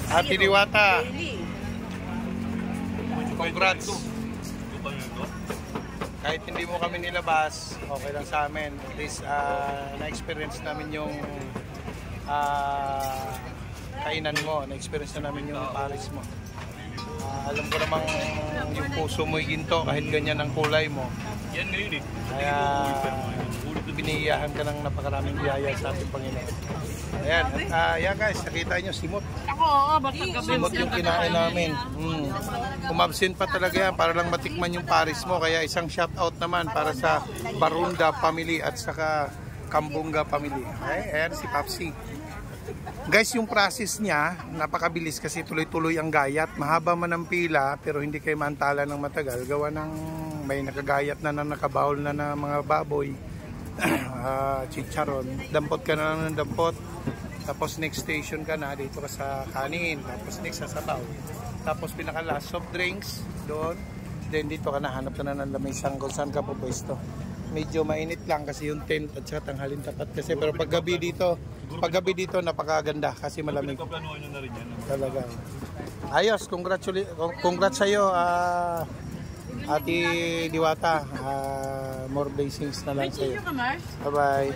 Ate Diwata, congrats. Kahit hindi mo kami nilabas, okay lang sa amin. At least na-experience namin yung kainan mo, na-experience na namin yung Paris mo. Alam ko namang yung puso mo'y ginto kahit ganyan ang kulay mo. Kaya biniyahan ka ng napakaraming biyaya sa ating Panginoon. Ayan, yan guys, nakita nyo simot. Simot yung kinain namin. Umabsent pa talaga yan para lang matikman yung Paris mo. Kaya isang shout out naman para sa Barunda family at saka Kambunga family. Ayan si Papsi. Guys, yung process niya, napakabilis kasi tuloy-tuloy ang gayat. Mahaba man ang pila, pero hindi kayo maantala ng matagal. Gawa ng may nakagayat na nakabawol na ng mga baboy, chicharon. Dampot ka na lang ng dampot. Tapos next station ka na, dito ka sa kanin. Tapos next sa sabaw. Tapos pinaka-last, soft drinks doon. Then dito ka na, hanap ka na ng lamisang kung saan ka po pwesto. Medyo mainit lang kasi yung tent at saka tanghalin tapat kasi, pero paggabi dito napakaganda kasi malamig. Talaga. Ayos, congrats sa iyo, Ate Diwata. More blessings na lang sa iyo. Bye-bye.